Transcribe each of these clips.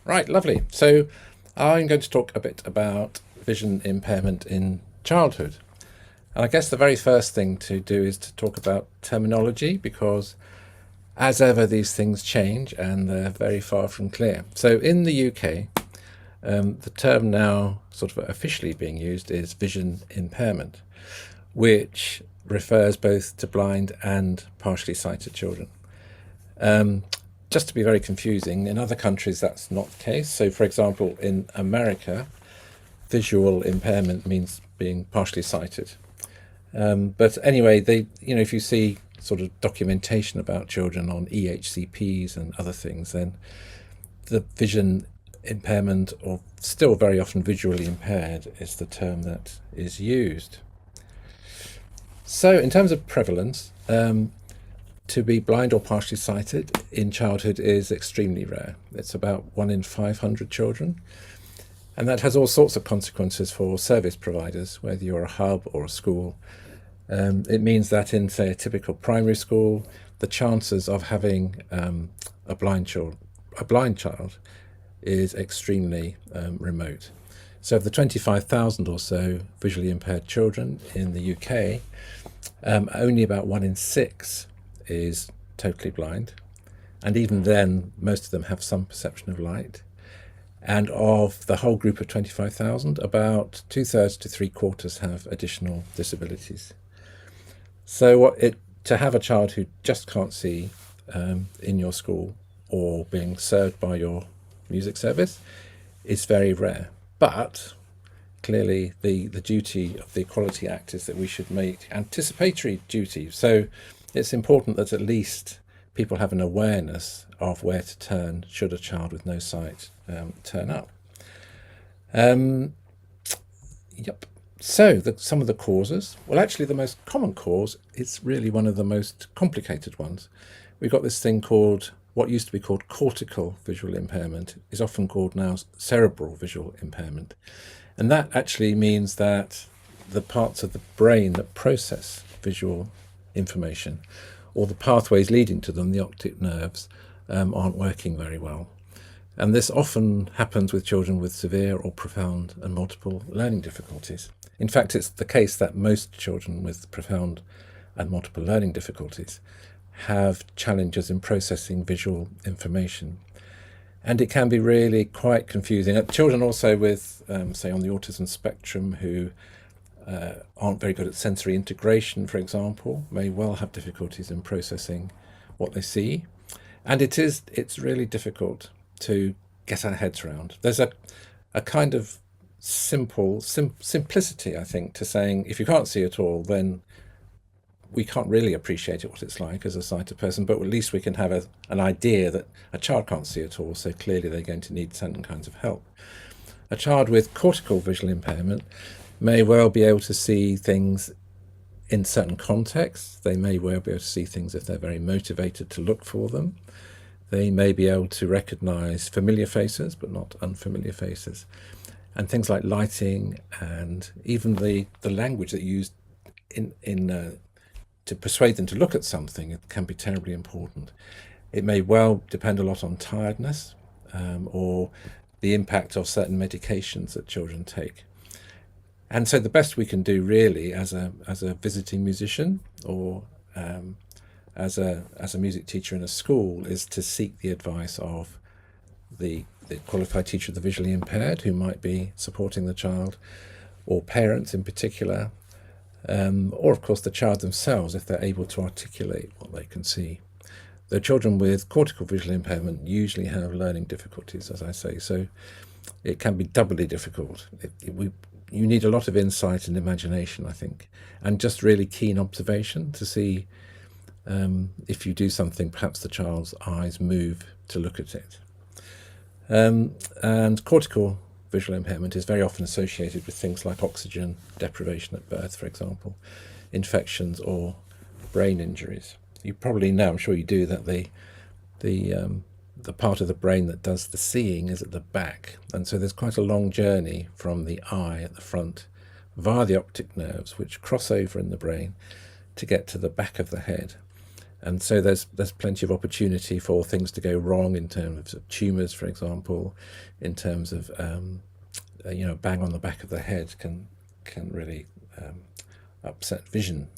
Right, lovely. So I'm going to talk a bit about vision impairment in childhood. And I guess the very first thing to do is to talk about terminology because, as ever, these things change and they're very far from clear. So in the UK, the term now sort of officially being used is vision impairment, which refers both to blind and partially sighted children. Just to be very confusing, in other countries that's not the case. So, for example, in America, visual impairment means being partially sighted. But anyway, if you see sort of documentation about children on EHCPs and other things, then the vision impairment, or still very often visually impaired, is the term that is used. So, in terms of prevalence, to be blind or partially sighted in childhood is extremely rare. It's about 1 in 500 children. And that has all sorts of consequences for service providers, whether you're a hub or a school. It means that in, say, a typical primary school, the chances of having a blind child is extremely remote. So of the 25,000 or so visually impaired children in the UK, only about 1 in 6 is totally blind. And even then, most of them have some perception of light. And of the whole group of 25,000, about 2/3 to 3/4 have additional disabilities. So to have a child who just can't see in your school or being served by your music service is very rare. But clearly the duty of the Equality Act is that we should make anticipatory duty. So it's important that at least people have an awareness of where to turn should a child with no sight turn up. Yep. So some of the causes. Well, actually, the most common cause is really one of the most complicated ones. We've got this thing called, what used to be called cortical visual impairment, is often called now cerebral visual impairment. And that actually means that the parts of the brain that process visual information, or the pathways leading to them, the optic nerves, aren't working very well. And this often happens with children with severe or profound and multiple learning difficulties. In fact, it's the case that most children with profound and multiple learning difficulties have challenges in processing visual information. And it can be really quite confusing. Children also with, say, on the autism spectrum who aren't very good at sensory integration, for example, may well have difficulties in processing what they see. And it's really difficult to get our heads around. There's a kind of simplicity, I think, to saying if you can't see at all, then we can't really appreciate what it's like as a sighted person, but at least we can have an idea that a child can't see at all, so clearly they're going to need certain kinds of help. A child with cortical visual impairment may well be able to see things in certain contexts. They may well be able to see things if they're very motivated to look for them. They may be able to recognize familiar faces, but not unfamiliar faces. And things like lighting and even the language that you use to persuade them to look at something, it can be terribly important. It may well depend a lot on tiredness or the impact of certain medications that children take. And so the best we can do really as a visiting musician or as a music teacher in a school is to seek the advice of the qualified teacher of the visually impaired who might be supporting the child, or parents in particular, or of course the child themselves if they're able to articulate what they can see. The children with cortical visual impairment usually have learning difficulties, as I say, so it can be doubly difficult. You need a lot of insight and imagination, I think, and just really keen observation to see if you do something, perhaps the child's eyes move to look at it. And cortical visual impairment is very often associated with things like oxygen deprivation at birth, for example, infections or brain injuries. You probably know, I'm sure you do, that the part of the brain that does the seeing is at the back, and so there's quite a long journey from the eye at the front via the optic nerves, which cross over in the brain to get to the back of the head. And so there's plenty of opportunity for things to go wrong in terms of tumours, for example, in terms of bang on the back of the head can really upset vision.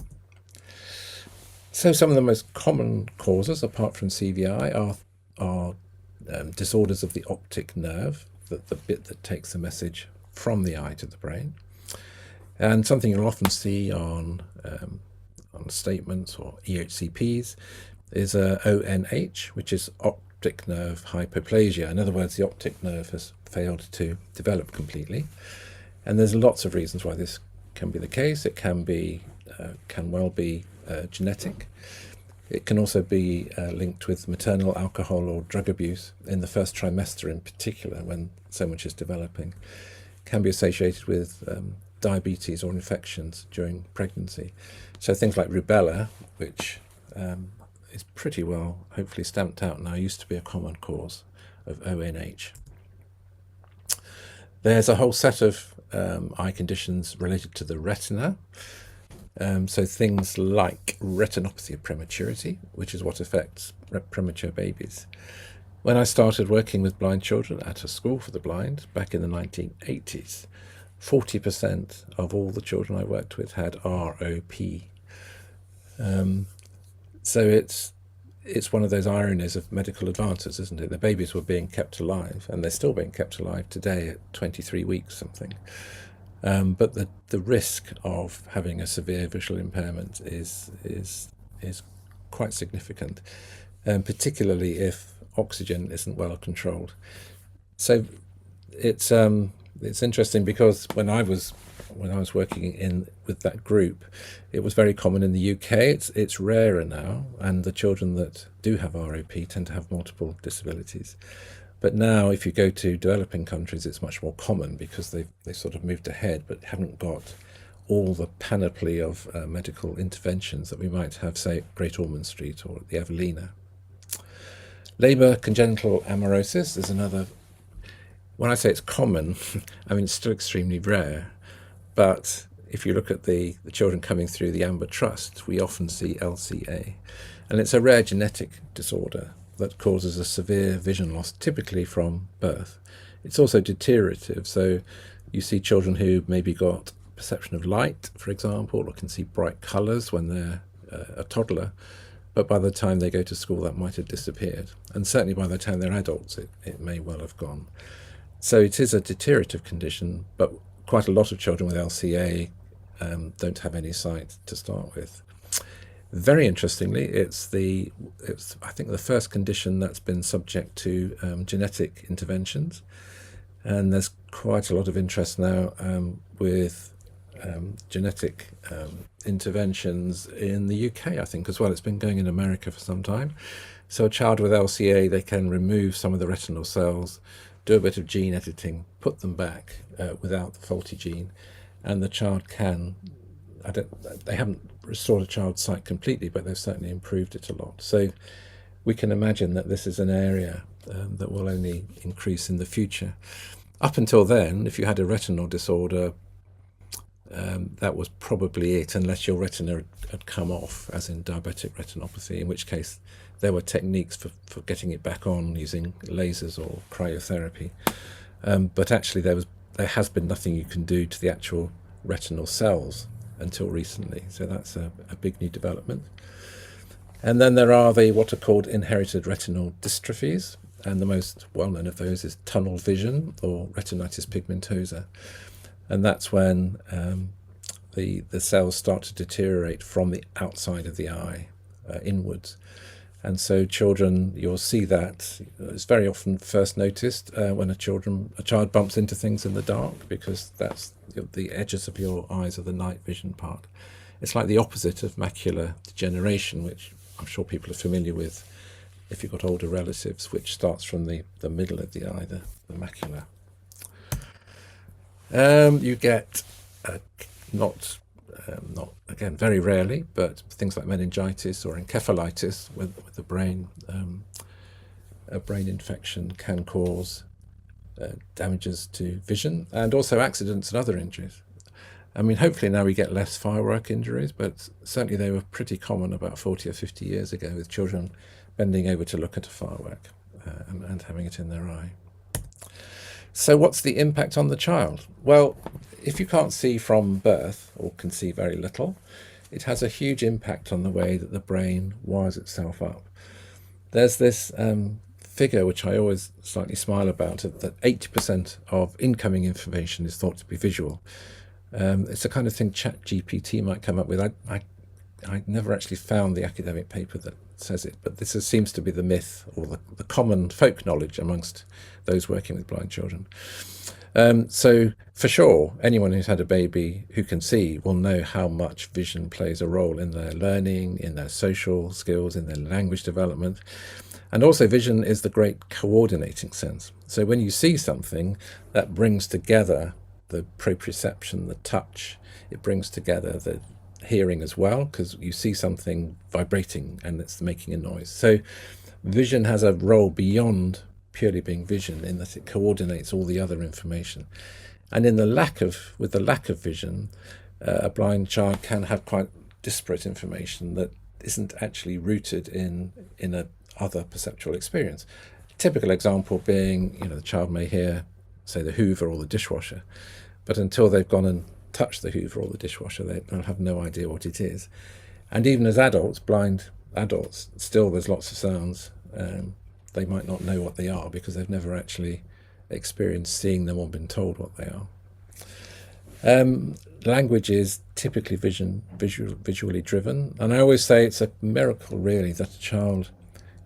So some of the most common causes, apart from CVI, are disorders of the optic nerve, the bit that takes the message from the eye to the brain. And something you'll often see on statements or EHCPs is ONH, which is optic nerve hypoplasia. In other words, the optic nerve has failed to develop completely. And there's lots of reasons why this can be the case. It can well be genetic. It can also be linked with maternal alcohol or drug abuse in the first trimester in particular, when so much is developing. It can be associated with diabetes or infections during pregnancy. So things like rubella, which is pretty well hopefully stamped out now, used to be a common cause of ONH. There's a whole set of eye conditions related to the retina. So things like retinopathy of prematurity, which is what affects premature babies. When I started working with blind children at a school for the blind back in the 1980s, 40% of all the children I worked with had ROP. So it's one of those ironies of medical advances, isn't it? The babies were being kept alive, and they're still being kept alive today at 23 weeks something. But the risk of having a severe visual impairment is quite significant, particularly if oxygen isn't well controlled. So it's interesting because when I was working with that group, it was very common in the UK. It's rarer now, and the children that do have ROP tend to have multiple disabilities. But now, if you go to developing countries, it's much more common because they sort of moved ahead, but haven't got all the panoply of medical interventions that we might have, say, at Great Ormond Street or at the Evelina. Labour congenital amaurosis is another. When I say it's common, I mean it's still extremely rare. But if you look at the children coming through the Amber Trust, we often see LCA. And it's a rare genetic disorder that causes a severe vision loss, typically from birth. It's also deteriorative, so you see children who maybe got perception of light, for example, or can see bright colours when they're a toddler, but by the time they go to school that might have disappeared. And certainly by the time they're adults, it may well have gone. So it is a deteriorative condition, but quite a lot of children with LCA don't have any sight to start with. Very interestingly, it's I think the first condition that's been subject to genetic interventions, and there's quite a lot of interest now with genetic interventions in the UK, I think, as well. It's been going in America for some time. So a child with LCA, they can remove some of the retinal cells, do a bit of gene editing, put them back without the faulty gene, and the child can. They haven't restored a child's sight completely, but they've certainly improved it a lot. So we can imagine that this is an area that will only increase in the future. Up until then, if you had a retinal disorder, that was probably it, unless your retina had come off, as in diabetic retinopathy, in which case there were techniques for getting it back on using lasers or cryotherapy. But actually there has been nothing you can do to the actual retinal cells until recently. So that's a big new development. And then there are what are called inherited retinal dystrophies, and the most well-known of those is tunnel vision or retinitis pigmentosa. And that's when the cells start to deteriorate from the outside of the eye inwards. And so children, you'll see that it's very often first noticed when a child bumps into things in the dark, because that's the edges of your eyes are the night vision part. It's like the opposite of macular degeneration, which I'm sure people are familiar with if you've got older relatives, which starts from the middle of the eye, the macula. You get not again very rarely, but things like meningitis or encephalitis with the brain. A brain infection can cause damages to vision, and also accidents and other injuries. I mean, hopefully now we get less firework injuries, but certainly they were pretty common about 40 or 50 years ago, with children bending over to look at a firework and having it in their eye. So what's the impact on the child? Well, if you can't see from birth, or can see very little, it has a huge impact on the way that the brain wires itself up. There's this figure which I always slightly smile about, that 80% of incoming information is thought to be visual. It's the kind of thing ChatGPT might come up with. I never actually found the academic paper that says it, but this seems to be the myth, or the common folk knowledge amongst those working with blind children. So for sure, anyone who's had a baby who can see will know how much vision plays a role in their learning, in their social skills, in their language development. And also vision is the great coordinating sense. So when you see something, that brings together the proprioception, the touch, it brings together the hearing as well, because you see something vibrating and it's making a noise. So vision has a role beyond purely being vision, in that it coordinates all the other information. And with the lack of vision, a blind child can have quite disparate information that isn't actually rooted in a other perceptual experience. Typical example being, the child may hear, say, the Hoover or the dishwasher, but until they've gone and touched the Hoover or the dishwasher, they'll have no idea what it is. And even as adults, blind adults, still there's lots of sounds. They might not know what they are because they've never actually experienced seeing them or been told what they are. Language is typically visually driven, and I always say it's a miracle, really, that a child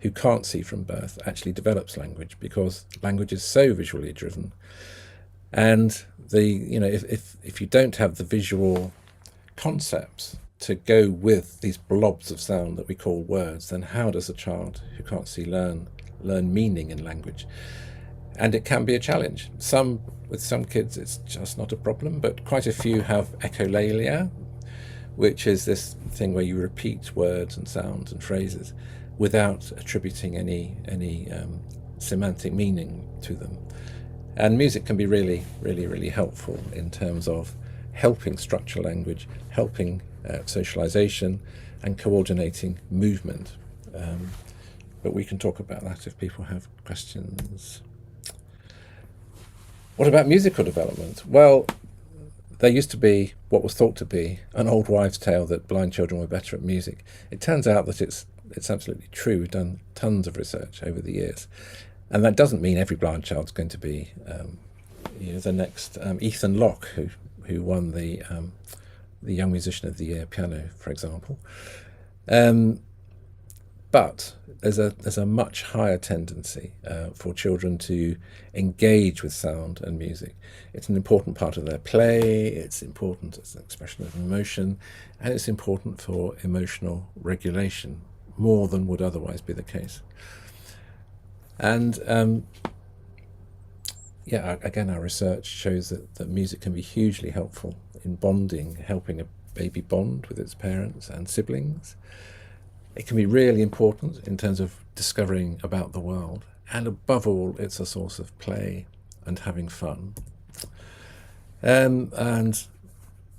who can't see from birth actually develops language, because language is so visually driven. And if you don't have the visual concepts to go with these blobs of sound that we call words, then how does a child who can't see learn meaning in language? And it can be a challenge. With some kids it's just not a problem, but quite a few have echolalia, which is this thing where you repeat words and sounds and phrases without attributing any semantic meaning to them. And music can be really, really, really helpful in terms of helping structure language, helping socialization, and coordinating movement. But we can talk about that if people have questions. What about musical development? Well, there used to be what was thought to be an old wives' tale that blind children were better at music. It turns out that it's absolutely true. We've done tons of research over the years. And that doesn't mean every blind child's going to be the next Ethan Locke, who won the Young Musician of the Year piano, for example. But there's a much higher tendency for children to engage with sound and music. It's an important part of their play, it's important as an expression of emotion, and it's important for emotional regulation, more than would otherwise be the case. And again, our research shows that music can be hugely helpful in bonding, helping a baby bond with its parents and siblings. It can be really important in terms of discovering about the world, and above all, it's a source of play and having fun. And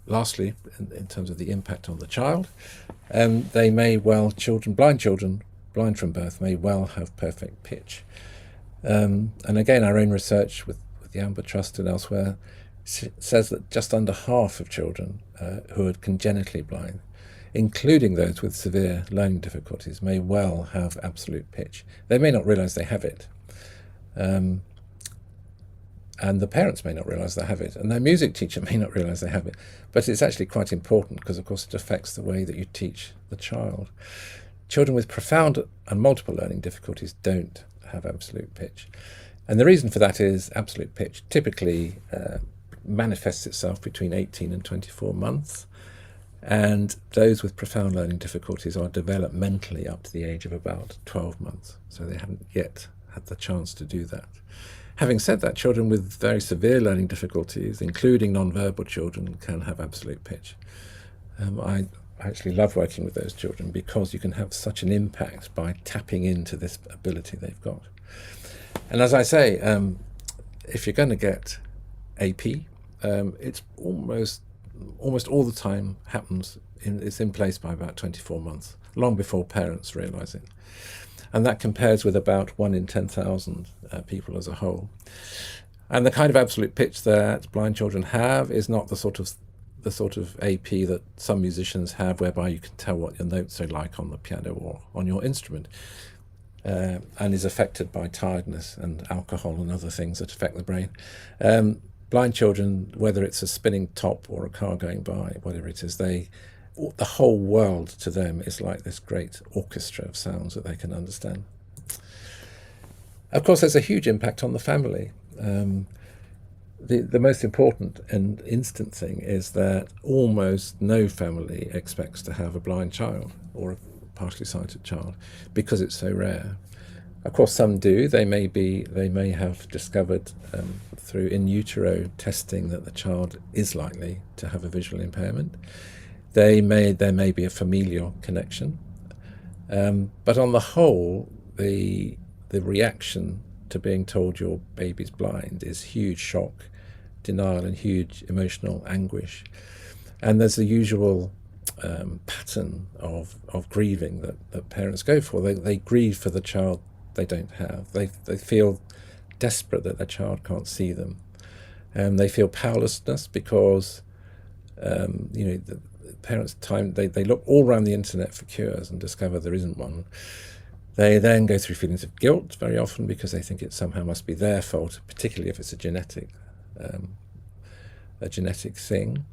lastly, in terms of the impact on the child, blind children, blind from birth, may well have perfect pitch. And again, our own research with the Amber Trust and elsewhere says that just under half of children who are congenitally blind, including those with severe learning difficulties, may well have absolute pitch. They may not realise they have it. And the parents may not realise they have it, and their music teacher may not realise they have it. But it's actually quite important, because of course it affects the way that you teach the child. Children with profound and multiple learning difficulties don't have absolute pitch. And the reason for that is absolute pitch typically manifests itself between 18 and 24 months. And those with profound learning difficulties are developmentally up to the age of about 12 months. So they haven't yet had the chance to do that. Having said that, children with very severe learning difficulties, including non-verbal children, can have absolute pitch. I actually love working with those children, because you can have such an impact by tapping into this ability they've got. And as I say, if you're going to get AP, it's almost almost all the time happens, it's in place by about 24 months, long before parents realise it. And that compares with about 1 in 10,000 people as a whole. And the kind of absolute pitch that blind children have is not the sort of AP that some musicians have, whereby you can tell what your notes are like on the piano or on your instrument, and is affected by tiredness and alcohol and other things that affect the brain. Blind children, whether it's a spinning top or a car going by, whatever it is, the whole world to them is like this great orchestra of sounds that they can understand. Of course, there's a huge impact on the family. The most important and instant thing is that almost no family expects to have a blind child or a partially sighted child, because it's so rare. Of course, some do. They may have discovered through in utero testing that the child is likely to have a visual impairment. There may be a familial connection, but on the whole, the reaction to being told your baby's blind is huge shock, denial, and huge emotional anguish. And there's the usual pattern of grieving that parents go for. They grieve for the child they don't have. They feel desperate that their child can't see them. They feel powerlessness because the parents' time they look all around the internet for cures and discover there isn't one. They then go through feelings of guilt very often because they think it somehow must be their fault, particularly if it's a genetic thing.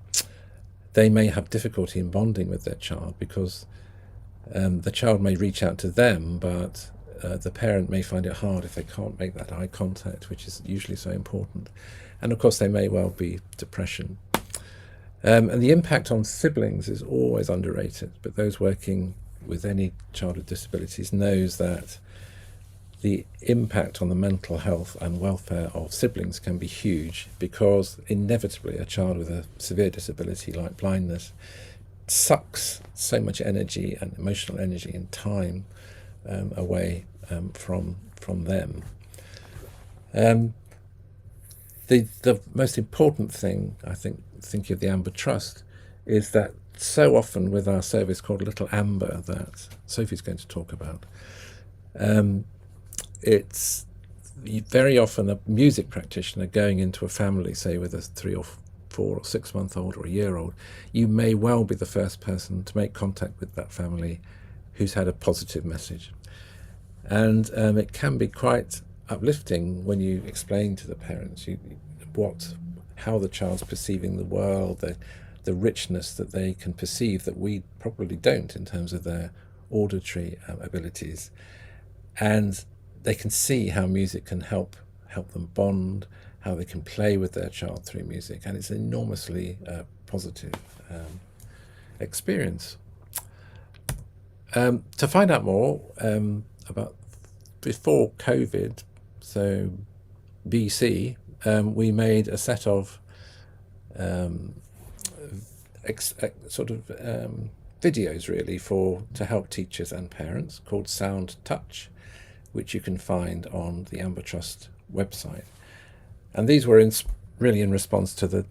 They may have difficulty in bonding with their child because the child may reach out to them, but the parent may find it hard if they can't make that eye contact, which is usually so important. And of course, there may well be depression. And the impact on siblings is always underrated, but those working with any child with disabilities knows that the impact on the mental health and welfare of siblings can be huge, because inevitably a child with a severe disability like blindness sucks so much energy and emotional energy and time away from them. The most important thing, I think, thinking of the Amber Trust, is that so often with our service called Little Amber that Sophie's going to talk about, it's very often a music practitioner going into a family, say with a 3 or 4 or 6 month old or a year old. You may well be the first person to make contact with that family who's had a positive message. And it can be quite uplifting when you explain to the parents how the child's perceiving the world, the richness that they can perceive that we probably don't in terms of their auditory abilities. And they can see how music can help them bond, how they can play with their child through music, and it's an enormously positive experience. To find out more about before COVID, so BC, we made a set of videos really to help teachers and parents called Sound Touch, which you can find on the Amber Trust website. And these were really in response to the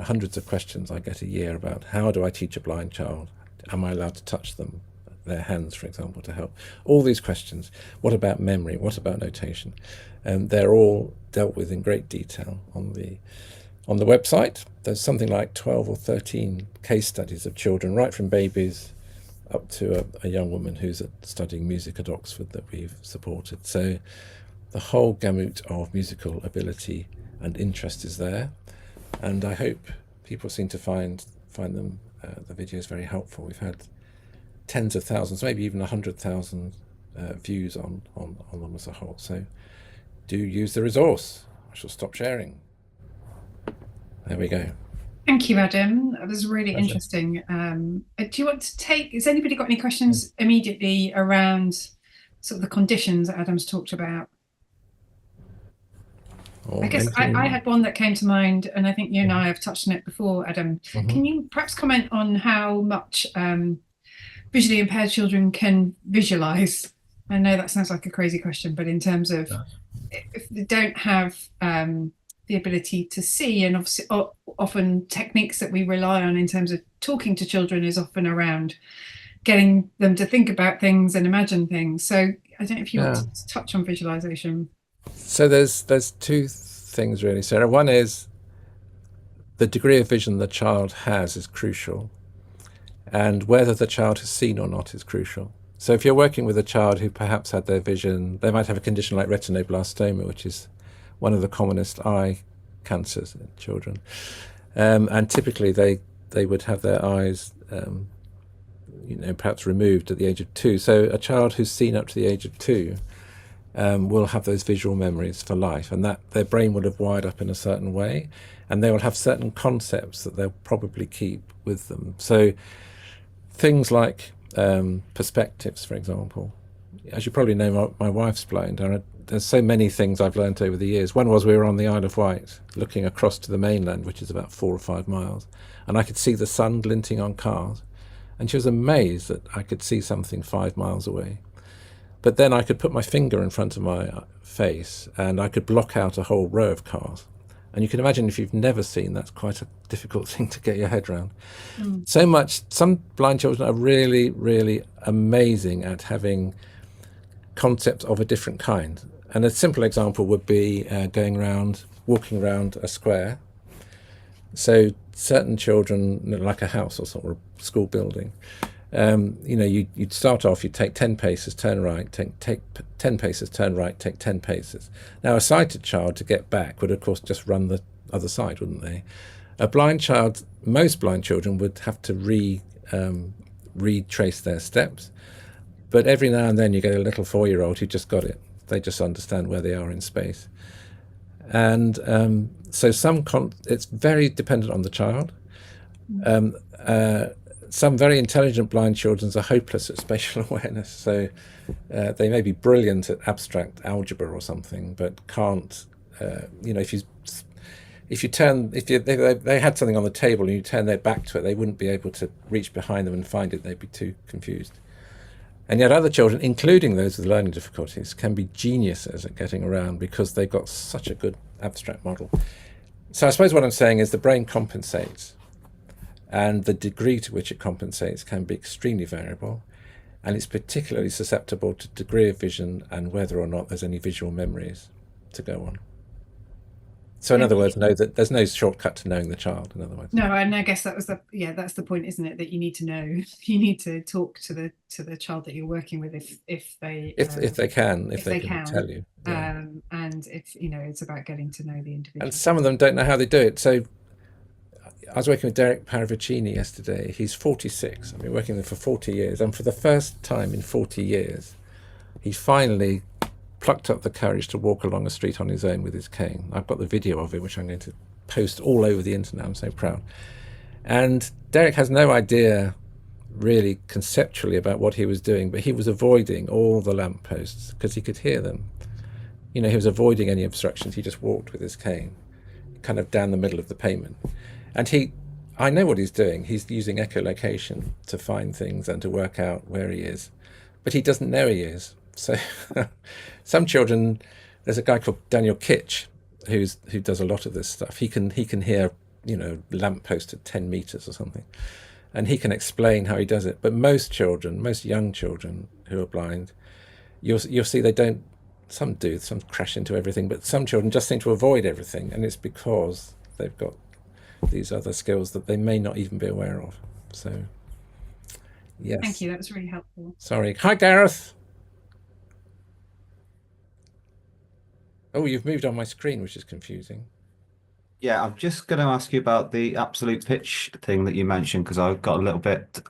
hundreds of questions I get a year about how do I teach a blind child? Am I allowed to touch them, their hands, for example, to help? All these questions. What about memory? What about notation? They're all dealt with in great detail on the website. There's something like 12 or 13 case studies of children, right from babies up to a young woman who's studying music at Oxford that we've supported. So the whole gamut of musical ability and interest is there, and I hope people seem to find them the videos very helpful. We've had tens of thousands, maybe even 100,000 views on them as a whole. So do use the resource. I shall stop sharing. There we go. Thank you, Adam. That was really interesting. Do you want to has anybody got any questions immediately around sort of the conditions that Adam's talked about? I guess I had one that came to mind, and I think you and I have touched on it before, Adam. Can you perhaps comment on how much visually impaired children can visualize? I know that sounds like a crazy question, but in terms of if they don't have the ability to see, and obviously often techniques that we rely on in terms of talking to children is often around getting them to think about things and imagine things. So I don't know if you want to touch on visualization. So there's two things really, Sarah. One is the degree of vision the child has is crucial, and whether the child has seen or not is crucial. So if you're working with a child who perhaps had their vision, they might have a condition like retinoblastoma, which is one of the commonest eye cancers in children. And typically they would have their eyes, perhaps removed at the age of 2. So a child who's seen up to the age of 2 will have those visual memories for life, and that their brain will have wired up in a certain way, and they will have certain concepts that they'll probably keep with them. So things like perspectives, for example. As you probably know, my wife's blind. There's so many things I've learned over the years. One was we were on the Isle of Wight looking across to the mainland, which is about 4 or 5 miles, and I could see the sun glinting on cars, and she was amazed that I could see something 5 miles away. But then I could put my finger in front of my face and I could block out a whole row of cars. And you can imagine, if you've never seen, that's quite a difficult thing to get your head around. Some blind children are really, really amazing at having concepts of a different kind. And a simple example would be walking around a square. So certain children, like a house or sort of a school building, you'd start off, you'd take 10 paces, turn right, take 10 paces, turn right, take 10 paces. Now, a sighted child, to get back, would of course just run the other side, wouldn't they? A blind child, most blind children would have to retrace their steps. But every now and then you get a little 4-year-old who just got it. They just understand where they are in space. And so it's very dependent on the child. Some very intelligent blind children are hopeless at spatial awareness. So they may be brilliant at abstract algebra or something, but can't. If they had something on the table and you turn their back to it, they wouldn't be able to reach behind them and find it. They'd be too confused. And yet other children, including those with learning difficulties, can be geniuses at getting around because they've got such a good abstract model. So I suppose what I'm saying is the brain compensates, and the degree to which it compensates can be extremely variable, and it's particularly susceptible to degree of vision and whether or not there's any visual memories to go on. So in other words, there's no shortcut to knowing the child, in other words. No, and I guess that's the point, isn't it? That you need to know, you need to talk to the child that you're working with if they can tell you. Yeah. And if it's about getting to know the individual. And some of them don't know how they do it. So I was working with Derek Paravicini yesterday. He's 46. I've been working with him for 40 years, and for the first time in 40 years, he finally plucked up the courage to walk along a street on his own with his cane. I've got the video of it, which I'm going to post all over the internet. I'm so proud. And Derek has no idea really conceptually about what he was doing, but he was avoiding all the lampposts because he could hear them. He was avoiding any obstructions. He just walked with his cane kind of down the middle of the pavement. And I know what he's doing. He's using echolocation to find things and to work out where he is, but he doesn't know he is. So some children, there's a guy called Daniel Kitch who does a lot of this stuff. He can hear, lamppost at 10 meters or something, and he can explain how he does it. But most young children who are blind, you'll see they don't. Some crash into everything, but some children just seem to avoid everything, and it's because they've got these other skills that they may not even be aware of. So, yes. Thank you. That was really helpful. Sorry. Hi, Gareth. Oh, you've moved on my screen, which is confusing. Yeah, I'm just going to ask you about the absolute pitch thing that you mentioned, because I got a little bit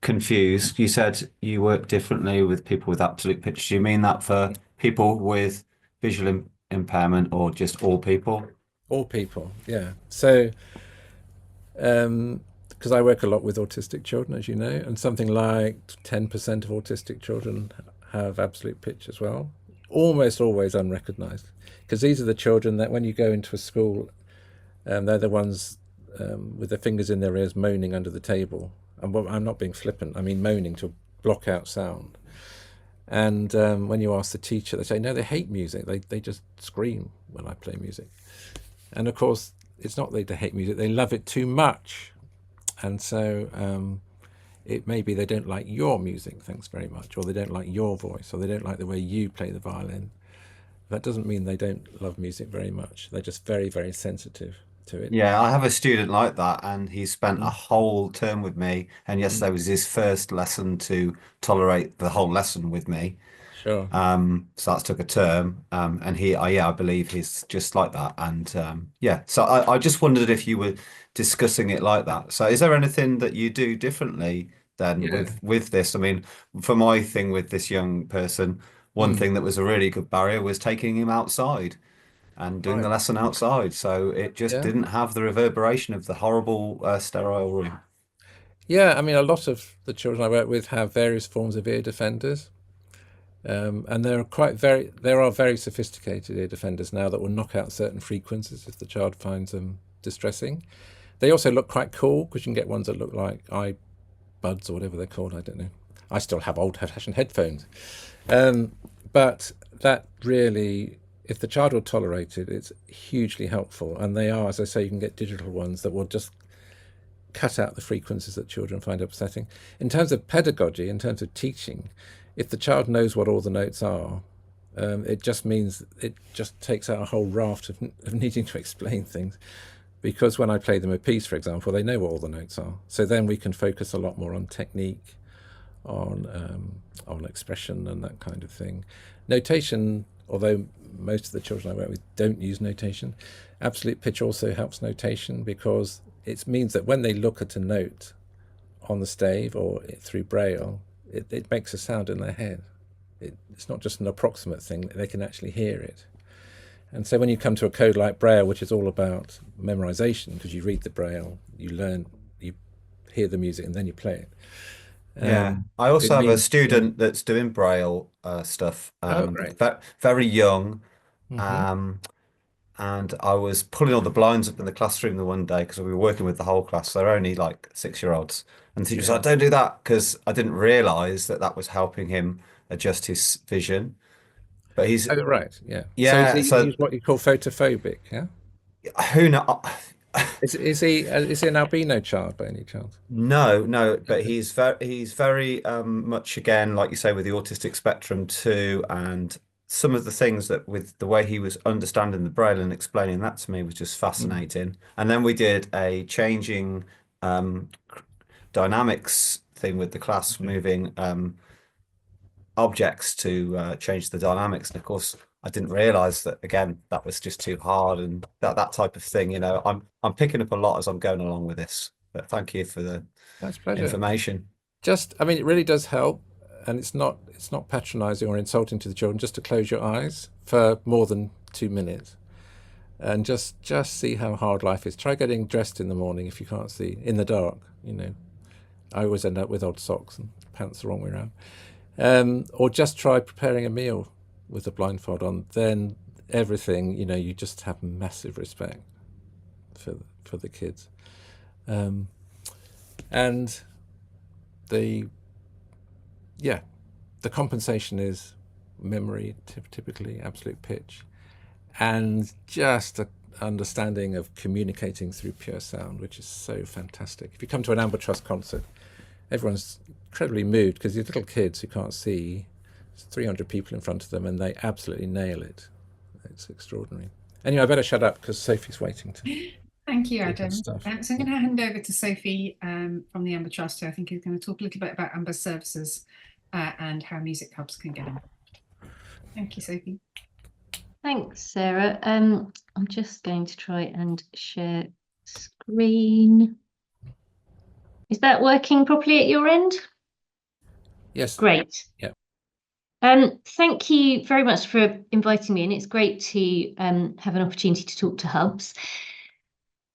confused. You said you work differently with people with absolute pitch. Do you mean that for people with visual impairment or just all people? All people, yeah. So, because I work a lot with autistic children, as you know, and something like 10% of autistic children have absolute pitch as well. Almost always unrecognized, because these are the children that when you go into a school, they're the ones with their fingers in their ears moaning under the table. And I'm not being flippant, I mean moaning to block out sound. And when you ask the teacher, they say, no, they hate music. They just scream when I play music. And of course, it's not that they hate music, they love it too much. And so it may be they don't like your music, thanks very much, or they don't like your voice, or they don't like the way you play the violin. That doesn't mean they don't love music very much. They're just very, very sensitive to it. Yeah, I have a student like that, and he spent a whole term with me. And yesterday was his first lesson to tolerate the whole lesson with me. Sure. So that took a term. And yeah, I believe he's just like that. And yeah, so I just wondered if you were discussing it like that. So is there anything that you do differently then Yeah. with this? I mean, for my thing with this young person, one thing that was a really good barrier was taking him outside and doing the Right. lesson outside. So it just Yeah. didn't have the reverberation of the horrible sterile room. Yeah, I mean, a lot of the children I work with have various forms of ear defenders. And there are very sophisticated ear defenders now that will knock out certain frequencies if the child finds them distressing. They also look quite cool because you can get ones that look like iBuds or whatever they're called. I don't know. I still have old-fashioned headphones. But that really, if the child will tolerate it, it's hugely helpful. And they are, as I say, you can get digital ones that will just cut out the frequencies that children find upsetting. In terms of pedagogy, in terms of teaching, if the child knows what all the notes are, it just means it just takes out a whole raft of needing to explain things. Because when I play them a piece, for example, they know what all the notes are. So then we can focus a lot more on technique, on expression and that kind of thing. Notation, although most of the children I work with don't use notation, absolute pitch also helps notation because it means that when they look at a note on the stave or through Braille, it makes a sound in their head. It's not just an approximate thing, they can actually hear it. And so when you come to a code like Braille, which is all about memorization, because you read the Braille, you learn, you hear the music, and then you play it. Yeah, I also have a means, student that's doing Braille stuff, oh, great. very young. Mm-hmm. And I was pulling all the blinds up in the classroom the one day because we were working with the whole class. They're only like 6-year-olds. And the teacher was Yeah. like, don't do that because I didn't realize that that was helping him adjust his vision. But Oh, right. Yeah. So yeah, so he's what you call photophobic, yeah? who know? Is he an albino child by any chance? No, but he's very much again, like you say, with the autistic spectrum too, and some of the things that with the way he was understanding the braille and explaining that to me was just fascinating. And then we did a changing dynamics thing with the class, moving objects to change the dynamics. And of course, I didn't realize that again, that was just too hard and that type of thing. You know, I'm picking up a lot as I'm going along with this. But thank you for the That's a pleasure. information. I mean, it really does help, and it's not patronizing or insulting to the children just to close your eyes for more than 2 minutes and just see how hard life is. Try getting dressed in the morning if you can't see in the dark. You know, I always end up with odd socks and pants the wrong way around. Or just try preparing a meal with a blindfold on. Then everything, you know, you just have massive respect for the kids. And the compensation is memory, typically absolute pitch, and just an understanding of communicating through pure sound, which is so fantastic. If you come to an Amber Trust concert, everyone's incredibly moved because these little kids who can't see, there's 300 people in front of them, and they absolutely nail it. It's extraordinary. Anyway, I better shut up because Sophie's waiting to. Thank you, Adam. Stuff. So I'm going to hand over to Sophie from the Amber Trust, who I think is going to talk a little bit about Amber services and how music hubs can get involved. Thank you, Sophie. Thanks, Sarah. I'm just going to try and share screen. Is that working properly at your end? Yes. Great. Yeah. Thank you very much for inviting me, and it's great to have an opportunity to talk to hubs.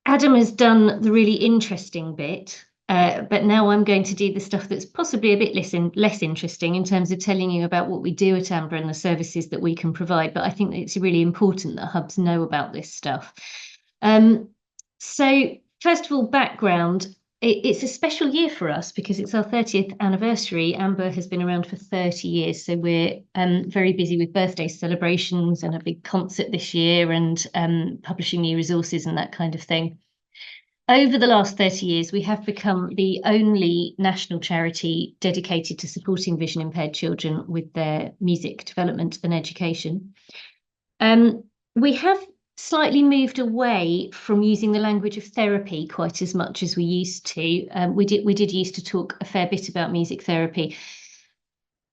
Adam has done the really interesting bit, but now I'm going to do the stuff that's possibly a bit less interesting in terms of telling you about what we do at Amber and the services that we can provide. But I think that it's really important that hubs know about this stuff. So first of all, background. it's a special year for us because it's our 30th anniversary. Amber has been around for 30 years, so we're very busy with birthday celebrations and a big concert this year, and publishing new resources and that kind of thing. Over the last 30 years, we have become the only national charity dedicated to supporting vision impaired children with their music development and education. We have slightly moved away from using the language of therapy quite as much as we used to. We did used to talk a fair bit about music therapy.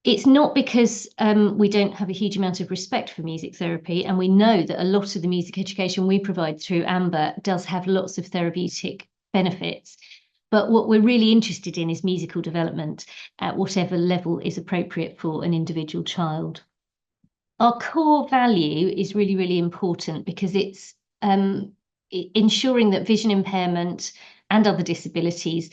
It's not because we don't have a huge amount of respect for music therapy, and we know that a lot of the music education we provide through Amber does have lots of therapeutic benefits. But what we're really interested in is musical development at whatever level is appropriate for an individual child. Our core value is really, really important because it's ensuring that vision impairment and other disabilities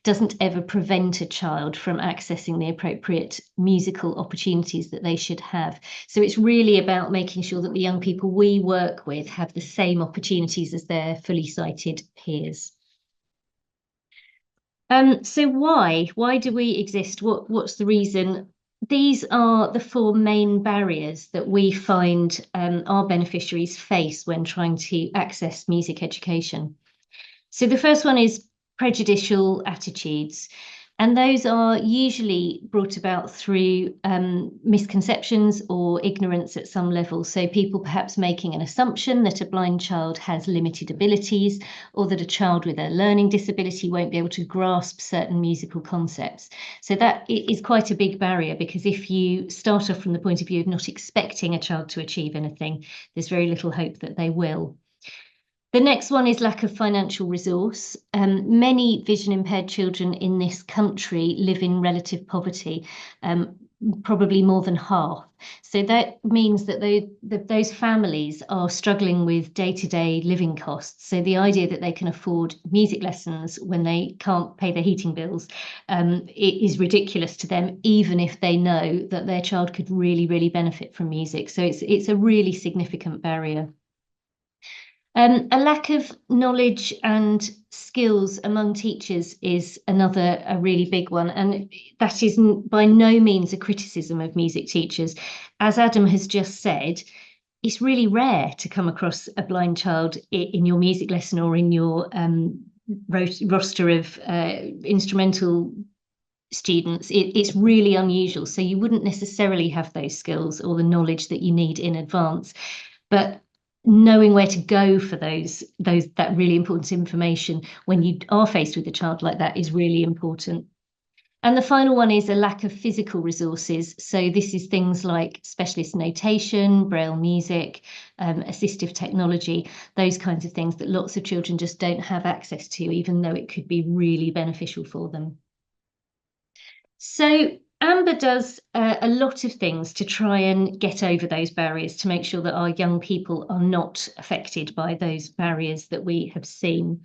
doesn't ever prevent a child from accessing the appropriate musical opportunities that they should have. So it's really about making sure that the young people we work with have the same opportunities as their fully sighted peers. So why do we exist? What's the reason? These are the four main barriers that we find our beneficiaries face when trying to access music education. So the first one is prejudicial attitudes, and those are usually brought about through misconceptions or ignorance at some level. So people perhaps making an assumption that a blind child has limited abilities, or that a child with a learning disability won't be able to grasp certain musical concepts. So that is quite a big barrier, because if you start off from the point of view of not expecting a child to achieve anything, there's very little hope that they will. The next one is lack of financial resource. Many vision impaired children in this country live in relative poverty, probably more than half. So that means that those families are struggling with day-to-day living costs. So the idea that they can afford music lessons when they can't pay their heating bills, it is ridiculous to them, even if they know that their child could really, really benefit from music. So it's a really significant barrier. A lack of knowledge and skills among teachers is a really big one, and that is by no means a criticism of music teachers. As Adam has just said, it's really rare to come across a blind child in your music lesson or in your roster of instrumental students. It's really unusual, so you wouldn't necessarily have those skills or the knowledge that you need in advance, but knowing where to go for that really important information when you are faced with a child like that is really important. And the final one is a lack of physical resources. So this is things like specialist notation, braille music, assistive technology, those kinds of things that lots of children just don't have access to, even though it could be really beneficial for them. So Amber does a lot of things to try and get over those barriers, to make sure that our young people are not affected by those barriers that we have seen.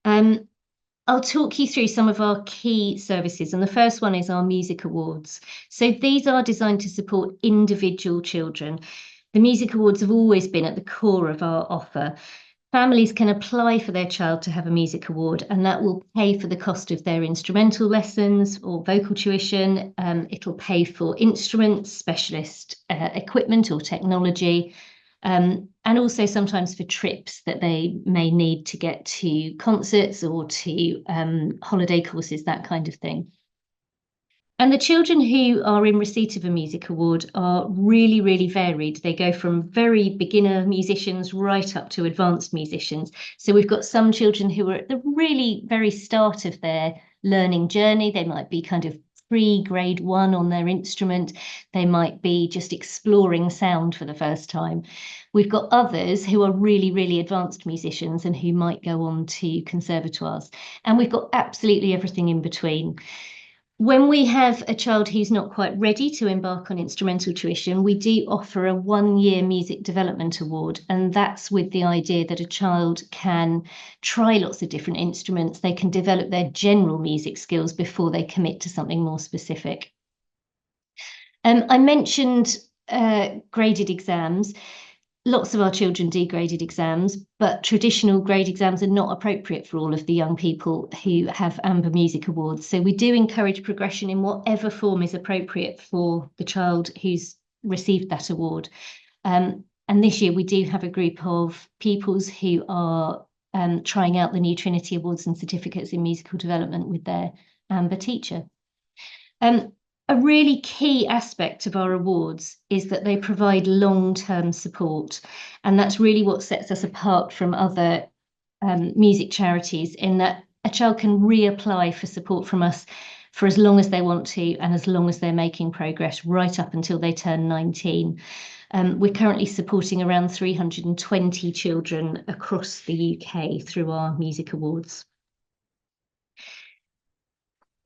I'll talk you through some of our key services, and the first one is our music awards. So these are designed to support individual children. The music awards have always been at the core of our offer. Families can apply for their child to have a music award, and that will pay for the cost of their instrumental lessons or vocal tuition. It'll pay for instruments, specialist equipment or technology, and also sometimes for trips that they may need to get to concerts or to holiday courses, that kind of thing. And the children who are in receipt of a music award are really, really varied. They go from very beginner musicians right up to advanced musicians. So we've got some children who are at the really very start of their learning journey. They might be kind of grade 1 on their instrument. They might be just exploring sound for the first time. We've got others who are really, really advanced musicians and who might go on to conservatoires. And we've got absolutely everything in between. When we have a child who's not quite ready to embark on instrumental tuition, we do offer a 1-year music development award, and that's with the idea that a child can try lots of different instruments. They can develop their general music skills before they commit to something more specific. I mentioned graded exams. lots of our children do graded exams, but traditional grade exams are not appropriate for all of the young people who have Amber Music Awards. So we do encourage progression in whatever form is appropriate for the child who's received that award. And this year we do have a group of pupils who are trying out the new Trinity Awards and certificates in musical development with their Amber teacher. A really key aspect of our awards is that they provide long-term support, and that's really what sets us apart from other music charities, in that a child can reapply for support from us for as long as they want to and as long as they're making progress right up until they turn 19. We're currently supporting around 320 children across the UK through our music awards.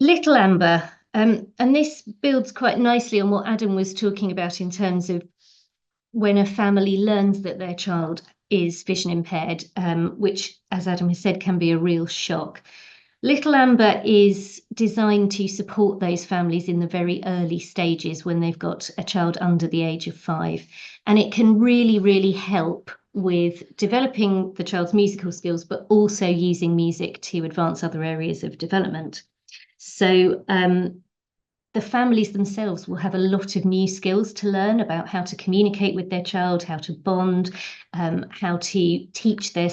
Little Amber. And this builds quite nicely on what Adam was talking about in terms of when a family learns that their child is vision impaired, which, as Adam has said, can be a real shock. Little Amber is designed to support those families in the very early stages when they've got a child under the age of 5. And it can really, really help with developing the child's musical skills, but also using music to advance other areas of development. So the families themselves will have a lot of new skills to learn about how to communicate with their child, how to bond, how to teach their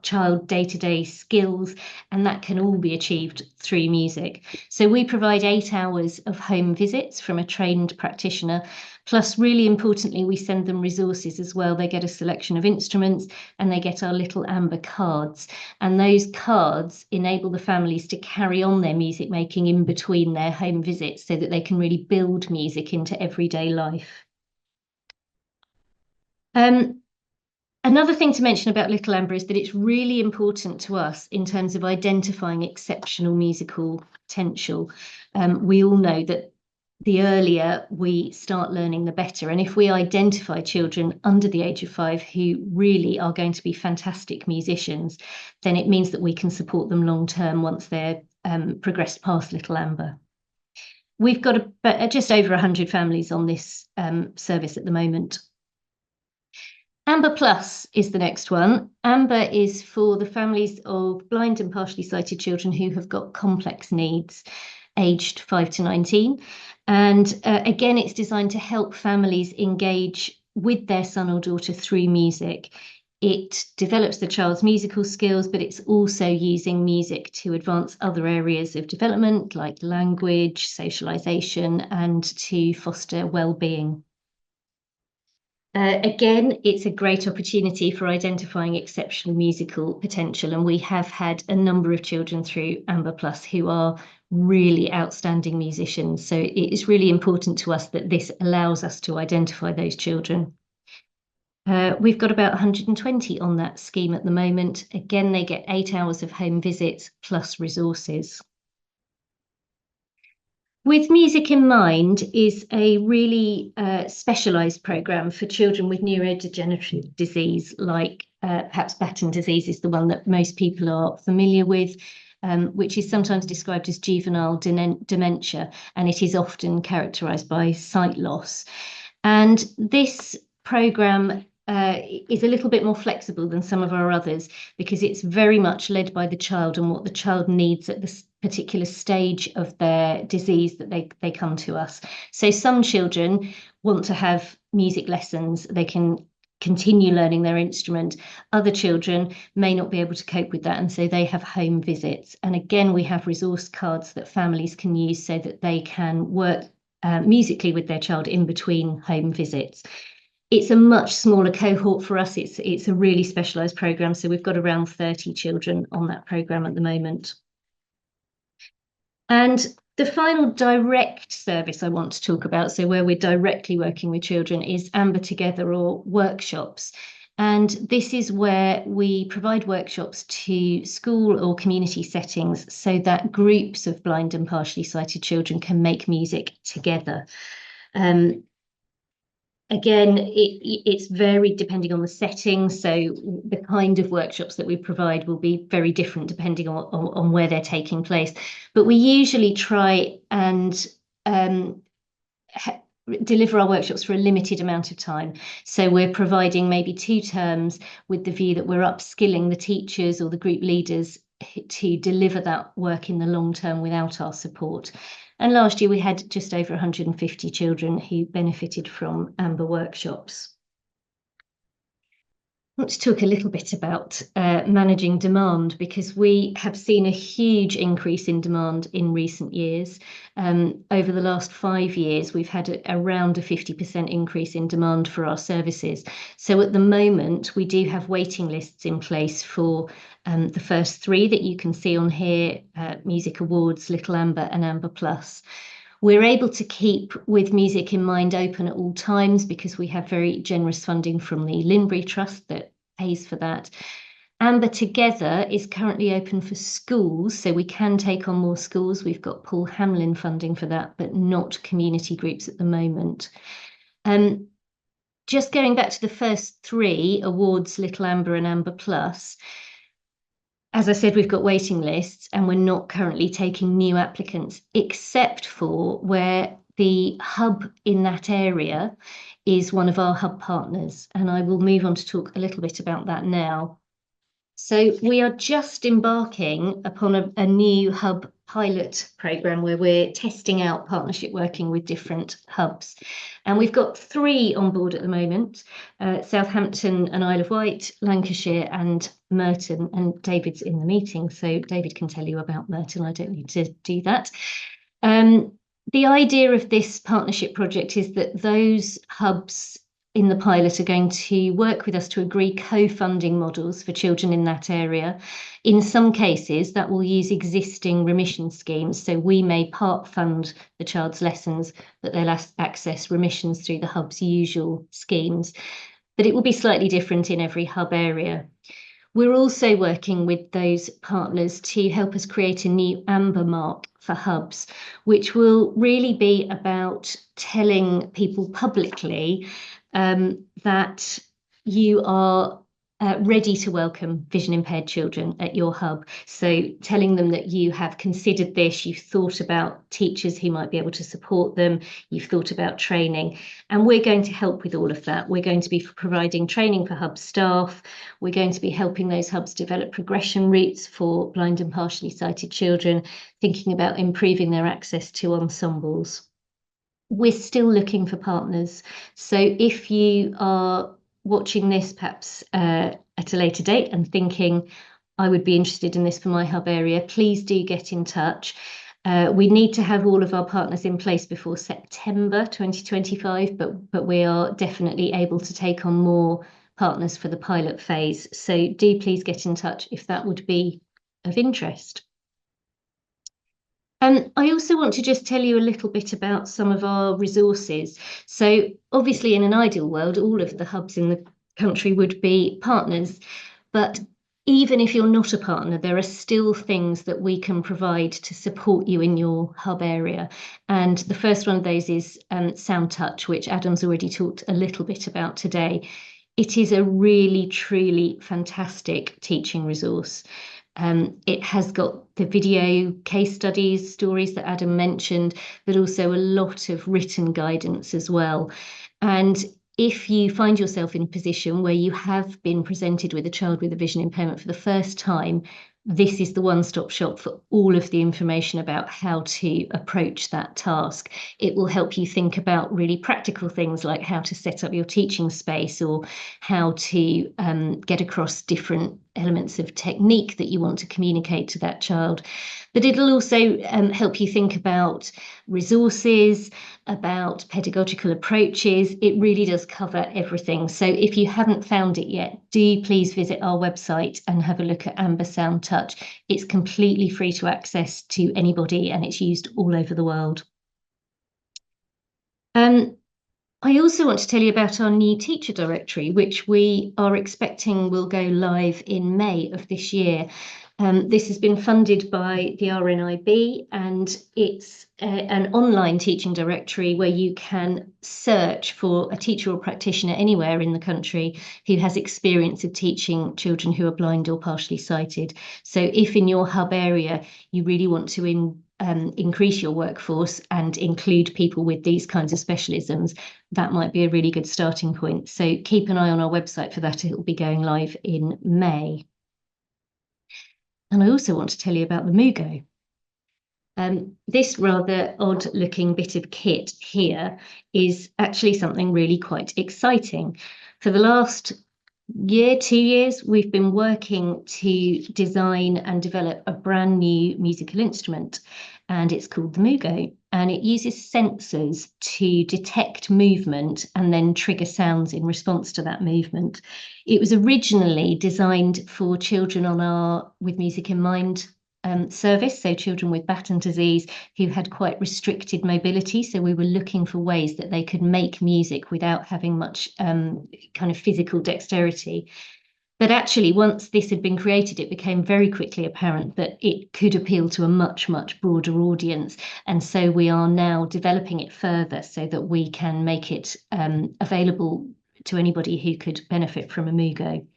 child day-to-day skills, and that can all be achieved through music. So we provide 8 hours of home visits from a trained practitioner, plus really importantly, we send them resources as well. They get a selection of instruments and they get our little Amber cards. And those cards enable the families to carry on their music making in between their home visits so that they can really build music into everyday life. Another thing to mention about Little Amber is that it's really important to us in terms of identifying exceptional musical potential. We all know that the earlier we start learning, the better. And if we identify children under the age of 5 who really are going to be fantastic musicians, then it means that we can support them long term once they're progressed past Little Amber. We've got just over 100 families on this service at the moment. Amber Plus is the next one. Amber is for the families of blind and partially sighted children who have got complex needs, aged 5 to 19. And again, it's designed to help families engage with their son or daughter through music. It develops the child's musical skills, but it's also using music to advance other areas of development like language, socialization, and to foster well-being. Again, it's a great opportunity for identifying exceptional musical potential, and we have had a number of children through Amber Plus who are really outstanding musicians. So it is really important to us that this allows us to identify those children. We've got about 120 on that scheme at the moment. Again, they get 8 hours of home visits plus resources. With Music in Mind is a really specialised programme for children with neurodegenerative disease, like perhaps Batten disease is the one that most people are familiar with, which is sometimes described as juvenile dementia, and it is often characterised by sight loss. And this programme is a little bit more flexible than some of our others because it's very much led by the child and what the child needs at this particular stage of their disease that they come to us. So some children want to have music lessons, they can continue learning their instrument. Other children may not be able to cope with that, and so they have home visits. And again, we have resource cards that families can use so that they can work musically with their child in between home visits. It's a much smaller cohort for us. It's a really specialised programme, so we've got around 30 children on that programme at the moment. And the final direct service I want to talk about, so where we're directly working with children, is Amber Together or workshops. And this is where we provide workshops to school or community settings so that groups of blind and partially sighted children can make music together. Again, it's varied depending on the setting, so the kind of workshops that we provide will be very different depending on where they're taking place. But we usually try and deliver our workshops for a limited amount of time. So we're providing maybe 2 terms with the view that we're upskilling the teachers or the group leaders to deliver that work in the long term without our support. And last year we had just over 150 children who benefited from AMBER workshops. I want to talk a little bit about managing demand, because we have seen a huge increase in demand in recent years. Over the last 5 years, we've had around a 50% increase in demand for our services. So at the moment, we do have waiting lists in place for the first 3 that you can see on here, Music Awards, Little Amber and Amber Plus. We're able to keep With Music in Mind open at all times because we have very generous funding from the Linbury Trust that pays for that. Amber Together is currently open for schools, so we can take on more schools. We've got Paul Hamlin funding for that, but not community groups at the moment. Just going back to the first 3 awards, Little Amber and Amber Plus, as I said, we've got waiting lists and we're not currently taking new applicants, except for where the hub in that area is one of our hub partners. And I will move on to talk a little bit about that now. So we are just embarking upon a new hub pilot programme where we're testing out partnership working with different hubs. And we've got 3 on board at the moment, Southampton and Isle of Wight, Lancashire and Merton, and David's in the meeting, so David can tell you about Merton. I don't need to do that. The idea of this partnership project is that those hubs in the pilot are going to work with us to agree co-funding models for children in that area. In some cases, that will use existing remission schemes. So we may part fund the child's lessons, but they'll access remissions through the hub's usual schemes. But it will be slightly different in every hub area. We're also working with those partners to help us create a new AMBER mark for hubs, which will really be about telling people publicly that you are ready to welcome vision impaired children at your hub. So telling them that you have considered this, you've thought about teachers who might be able to support them, you've thought about training, and we're going to help with all of that. We're going to be providing training for hub staff. We're going to be helping those hubs develop progression routes for blind and partially sighted children, thinking about improving their access to ensembles. We're still looking for partners. So if you are watching this perhaps at a later date and thinking, I would be interested in this for my hub area, please do get in touch. We need to have all of our partners in place before September 2025, but we are definitely able to take on more partners for the pilot phase. So do please get in touch if that would be of interest. I also want to just tell you a little bit about some of our resources. So obviously in an ideal world, all of the hubs in the country would be partners, but even if you're not a partner, there are still things that we can provide to support you in your hub area. And the first one of those is Sound Touch, which Adam's already talked a little bit about today. It is a really, truly fantastic teaching resource. It has got the video case studies, stories that Adam mentioned, but also a lot of written guidance as well. And if you find yourself in a position where you have been presented with a child with a vision impairment for the first time, this is the one-stop shop for all of the information about how to approach that task. It will help you think about really practical things like how to set up your teaching space or how to get across different elements of technique that you want to communicate to that child. But it'll also help you think about resources, about pedagogical approaches. It really does cover everything. So if you haven't found it yet, do please visit our website and have a look at Amber Sound Touch. It's completely free to access to anybody and it's used all over the world. I also want to tell you about our new teacher directory, which we are expecting will go live in May of this year. This has been funded by the RNIB and it's an online teaching directory where you can search for a teacher or practitioner anywhere in the country who has experience of teaching children who are blind or partially sighted. So if in your hub area you really want to increase your workforce and include people with these kinds of specialisms, that might be a really good starting point. So keep an eye on our website for that. It will be going live in May. And I also want to tell you about the Mugo. This rather odd looking bit of kit here is actually something really quite exciting. For the last year, 2 years, we've been working to design and develop a brand new musical instrument, and it's called the Mugo, and it uses sensors to detect movement and then trigger sounds in response to that movement. It was originally designed for children on our With Music in Mind service, so children with Batten disease who had quite restricted mobility. So we were looking for ways that they could make music without having much kind of physical dexterity. But actually, once this had been created, it became very quickly apparent that it could appeal to a much, much broader audience. And so we are now developing it further so that we can make it available to anybody who could benefit from a Mugo.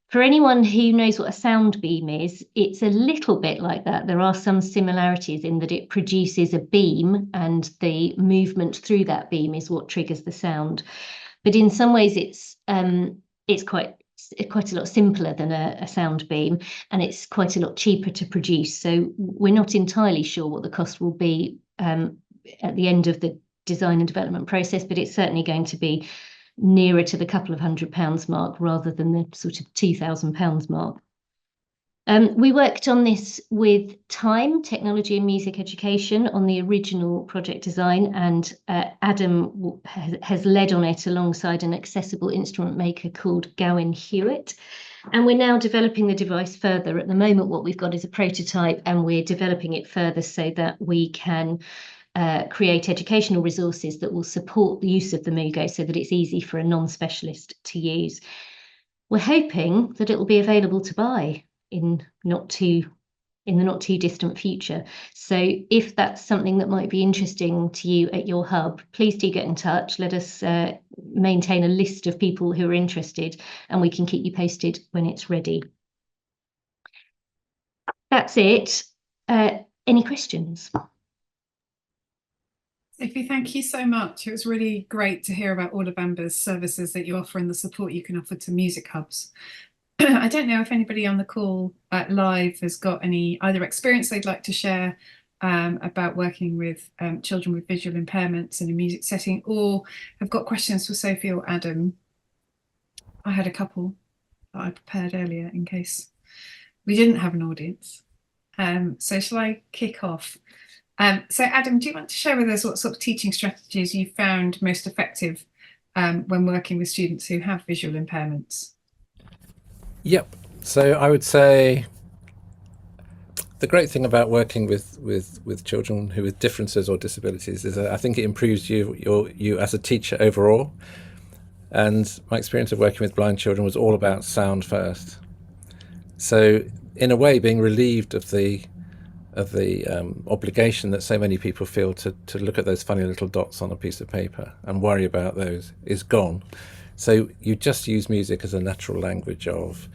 For anyone who knows what a sound beam is, it's a little bit like that. There are some similarities in that it produces a beam and the movement through that beam is what triggers the sound. But in some ways, it's quite a lot simpler than a sound beam, and it's quite a lot cheaper to produce. So we're not entirely sure what the cost will be at the end of the design and development process, but it's certainly going to be nearer to the couple of £100 mark rather than the sort of £2,000 mark. We worked on this with Time, Technology and Music Education, on the original project design, and Adam has led on it alongside an accessible instrument maker called Gowan Hewitt. And we're now developing the device further. At the moment, what we've got is a prototype, and we're developing it further so that we can create educational resources that will support the use of the Mugo so that it's easy for a non-specialist to use. We're hoping that it will be available to buy in the not too distant future. So if that's something that might be interesting to you at your hub, please do get in touch. Let us maintain a list of people who are interested, and we can keep you posted when it's ready. That's it. Any questions? Sophie, thank you so much. It was really great to hear about all of Amber's services that you offer and the support you can offer to music hubs. I don't know if anybody on the call live has got any either experience they'd like to share about working with children with visual impairments in a music setting, or have got questions for Sophie or Adam. I had a couple that I prepared earlier in case we didn't have an audience. So shall I kick off? So Adam, do you want to share with us what sort of teaching strategies you found most effective when working with students who have visual impairments? Yep. So I would say the great thing about working with children who with differences or disabilities is that I think it improves you as a teacher overall. And my experience of working with blind children was all about sound first. So in a way, being relieved of the obligation that so many people feel to look at those funny little dots on a piece of paper and worry about those is gone. So you just use music as a natural language of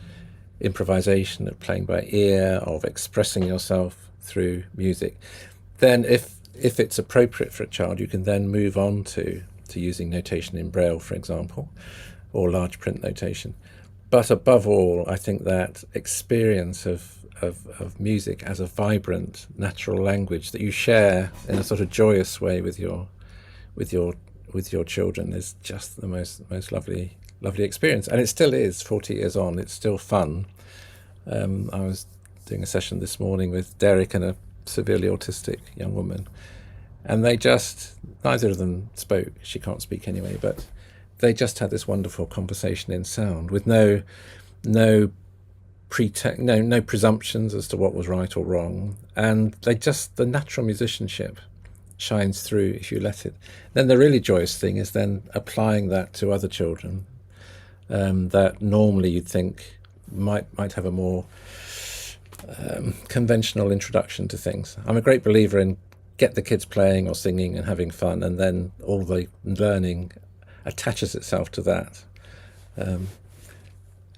improvisation, of playing by ear, of expressing yourself through music. Then if it's appropriate for a child, you can then move on to using notation in Braille, for example, or large print notation. But above all, I think that experience of music as a vibrant, natural language that you share in a sort of joyous way with your children is just the most lovely experience. And it still is, 40 years on, it's still fun. I was doing a session this morning with Derek and a severely autistic young woman, and they just, neither of them spoke, she can't speak anyway, but they just had this wonderful conversation in sound with no presumptions as to what was right or wrong, and the natural musicianship shines through if you let it. Then the really joyous thing is then applying that to other children that normally you'd think might have a more conventional introduction to things. I'm a great believer in get the kids playing or singing and having fun, and then all the learning attaches itself to that.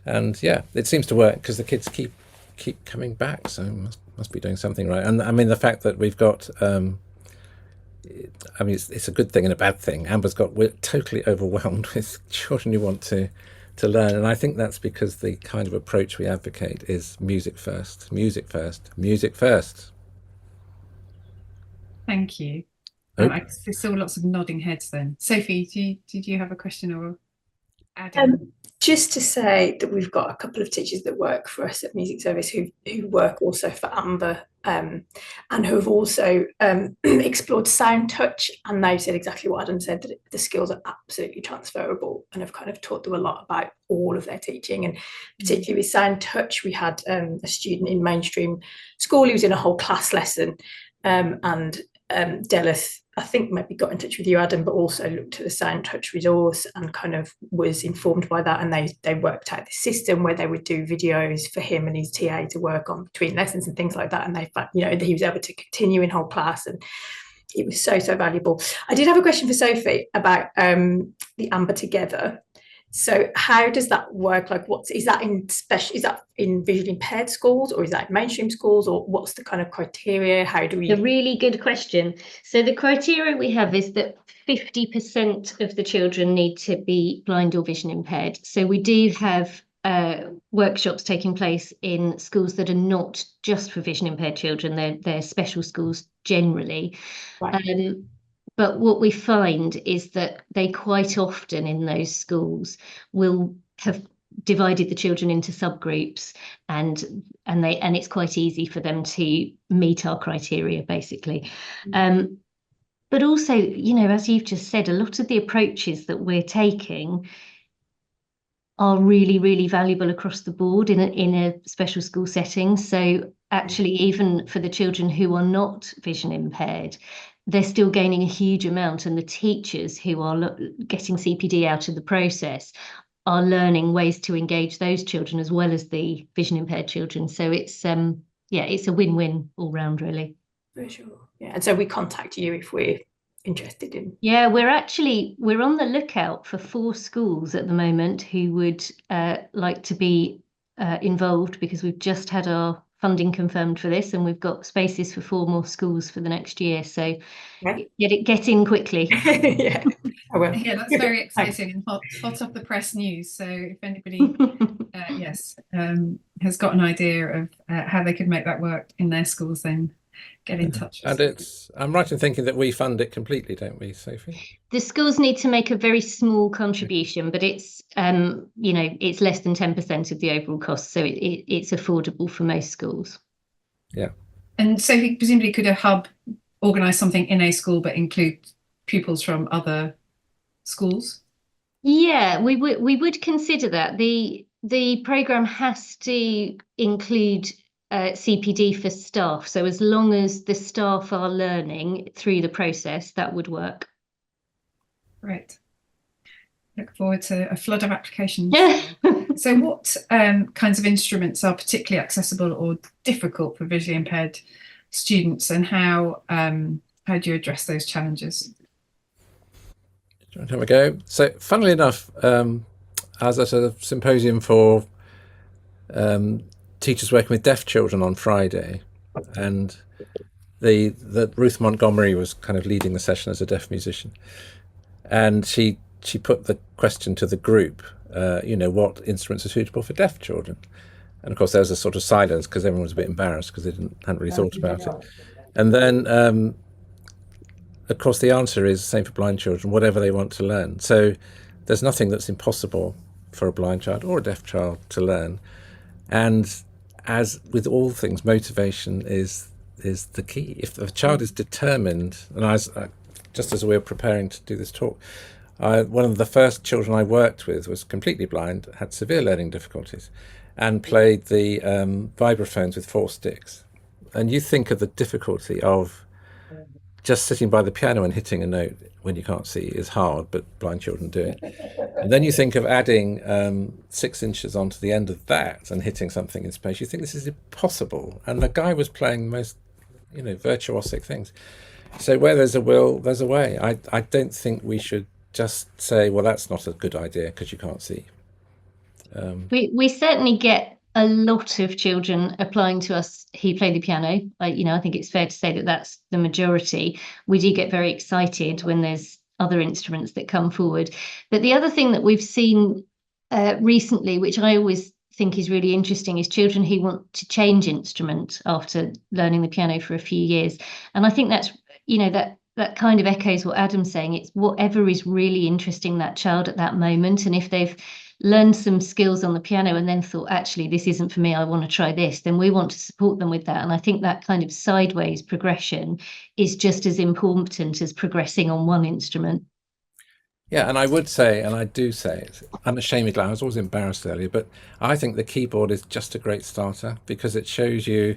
And yeah, it seems to work because the kids keep coming back, so must be doing something right. And I mean, the fact that we've got, I mean, it's a good thing and a bad thing. We're totally overwhelmed with children who want to learn. And I think that's because the kind of approach we advocate is music first, music first, music first. Thank you. Oh. I saw lots of nodding heads then. Sophie, did you have a question or Adam? Just to say that we've got a couple of teachers that work for us at Music Service who work also for Amber, and who have also explored sound touch, and they've said exactly what Adam said, that the skills are absolutely transferable, and have kind of taught them a lot about all of their teaching. And particularly with sound touch, we had a student in mainstream school who was in a whole class lesson, and Delith, I think, maybe got in touch with you, Adam, but also looked at the sound touch resource and kind of was informed by that, and they worked out the system where they would do videos for him and his TA to work on between lessons and things like that, and they, you know, he was able to continue in whole class, and it was so valuable. I did have a question for Sophie about the Amber Together. So how does that work? Like, is that in visually impaired schools, or is that in mainstream schools, or what's the kind of criteria? How do we? A really good question. So the criteria we have is that 50% of the children need to be blind or vision impaired. So we do have workshops taking place in schools that are not just for vision impaired children. They're special schools generally. Right. But what we find is that they quite often in those schools will have divided the children into subgroups, and it's quite easy for them to meet our criteria, basically. But also, you know, as you've just said, a lot of the approaches that we're taking are really, really valuable across the board in a special school setting. So actually, even for the children who are not vision impaired, they're still gaining a huge amount, and the teachers who are getting CPD out of the process are learning ways to engage those children as well as the vision impaired children. So it's it's a win-win all round, really. For sure. Yeah, and so we contact you if we're interested in. Yeah, we're on the lookout for 4 schools at the moment who would like to be involved, because we've just had our funding confirmed for this, and we've got spaces for 4 more schools for the next year. So get in quickly. Yeah, I will. Yeah, that's very exciting and hot off the press news. So if anybody, has got an idea of how they could make that work in their schools, then get in touch. And I'm right in thinking that we fund it completely, don't we, Sophie? The schools need to make a very small contribution, but it's it's less than 10% of the overall cost, so it's affordable for most schools. Yeah. And so presumably could a hub organise something in a school but include pupils from other schools? Yeah, we would consider that. The programme has to include CPD for staff, so as long as the staff are learning through the process, that would work. Right. Look forward to a flood of applications. So what kinds of instruments are particularly accessible or difficult for visually impaired students, and how do you address those challenges? Do you want to have a go? So funnily enough, I was at a symposium for teachers working with deaf children on Friday, and the Ruth Montgomery was kind of leading the session as a deaf musician, and she put the question to the group, what instruments are suitable for deaf children, and of course there was a sort of silence because everyone was a bit embarrassed because they hadn't really thought about it, and then of course the answer is same for blind children, whatever they want to learn. So there's nothing that's impossible for a blind child or a deaf child to learn. And as with all things, motivation is the key. If the child is determined, and just as we were preparing to do this talk, one of the first children I worked with was completely blind, had severe learning difficulties, and played the vibraphones with 4 sticks. And you think of the difficulty of just sitting by the piano and hitting a note when you can't see is hard, but blind children do it. And then you think of adding 6 inches onto the end of that and hitting something in space. You think this is impossible. And the guy was playing the most, virtuosic things. So where there's a will, there's a way. I don't think we should just say, well, that's not a good idea because you can't see. We certainly get a lot of children applying to us who play the piano. I think it's fair to say that that's the majority. We do get very excited when there's other instruments that come forward. But the other thing that we've seen recently, which I always think is really interesting, is children who want to change instrument after learning the piano for a few years. And I think that's, that kind of echoes what Adam's saying. It's whatever is really interesting that child at that moment. And if they've learned some skills on the piano and then thought, actually, this isn't for me, I want to try this, then we want to support them with that. And I think that kind of sideways progression is just as important as progressing on one instrument. Yeah, and I would say, and I do say it unashamedly, I was always embarrassed earlier, but I think the keyboard is just a great starter because it shows you,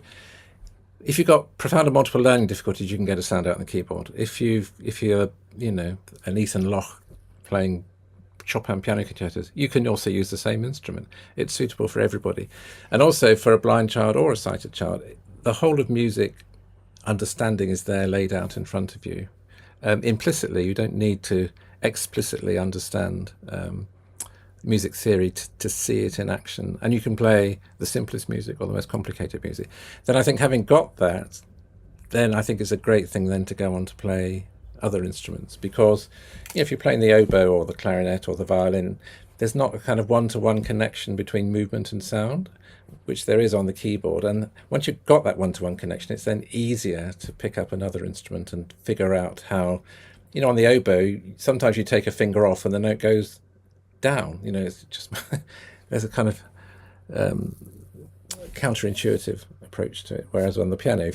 if you've got profound and multiple learning difficulties, you can get a sound out on the keyboard. If you're, an Ethan Loch playing Chopin piano concertos, you can also use the same instrument. It's suitable for everybody. And also for a blind child or a sighted child, the whole of music understanding is there laid out in front of you. Implicitly, you don't need to explicitly understand music theory to see it in action, and you can play the simplest music or the most complicated music. Then I think having got that, then I think it's a great thing then to go on to play other instruments, because if you're playing the oboe or the clarinet or the violin, there's not a kind of one-to-one connection between movement and sound, which there is on the keyboard. And once you've got that one-to-one connection, it's then easier to pick up another instrument and figure out how, on the oboe, sometimes you take a finger off and the note goes down. It's just there's a kind of counterintuitive approach to it. Whereas on the piano,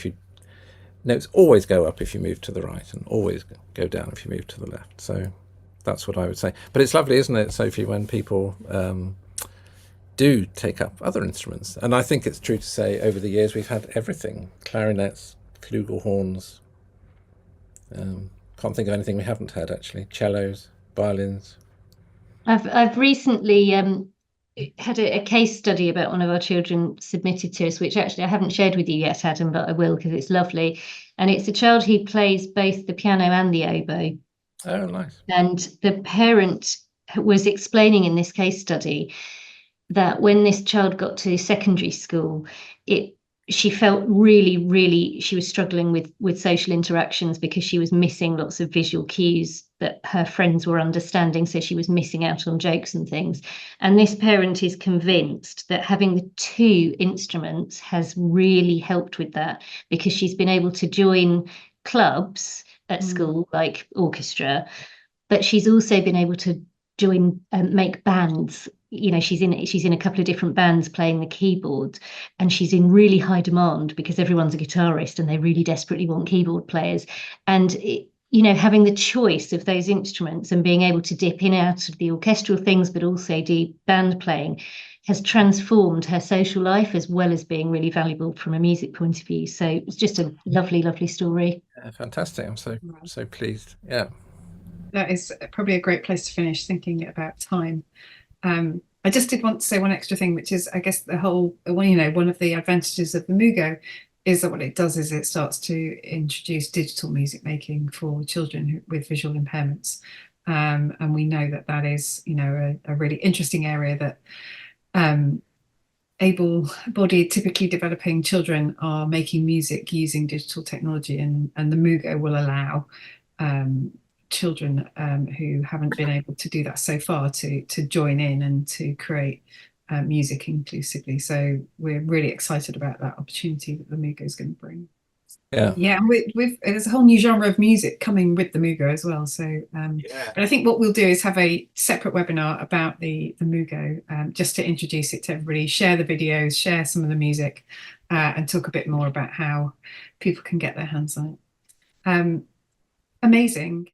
notes always go up if you move to the right and always go down if you move to the left. So that's what I would say. But it's lovely, isn't it, Sophie, when people do take up other instruments? And I think it's true to say over the years we've had everything: clarinets, flugelhorns. Can't think of anything we haven't had, actually. Cellos, violins. I've recently had a case study about one of our children submitted to us, which actually I haven't shared with you yet, Adam, but I will because it's lovely. And it's a child who plays both the piano and the oboe. Oh, nice. And the parent was explaining in this case study that when this child got to secondary school, she felt really, she was struggling with social interactions because she was missing lots of visual cues that her friends were understanding. So she was missing out on jokes and things. And this parent is convinced that having the two instruments has really helped with that, because she's been able to join clubs at school, like orchestra, but she's also been able to join make bands. She's in a couple of different bands playing the keyboard, and she's in really high demand because everyone's a guitarist and they really desperately want keyboard players. And having the choice of those instruments and being able to dip in and out of the orchestral things but also do band playing has transformed her social life, as well as being really valuable from a music point of view. So it's just a lovely story. Yeah, fantastic. I'm so pleased. Yeah, that is probably a great place to finish, thinking about time. I just did want to say one extra thing, which is, I guess, one of the advantages of the Mugo is that what it does is it starts to introduce digital music making for children with visual impairments. And we know that is, a really interesting area that able-bodied, typically developing children are making music using digital technology, and the Mugo will allow children who haven't been able to do that so far to join in and to create music inclusively. So we're really excited about that opportunity that the Mugo is going to bring. Yeah, and there's a whole new genre of music coming with the Mugo as well. So, but I think what we'll do is have a separate webinar about the Mugo, just to introduce it to everybody, share the videos, share some of the music, and talk a bit more about how people can get their hands on it. Amazing.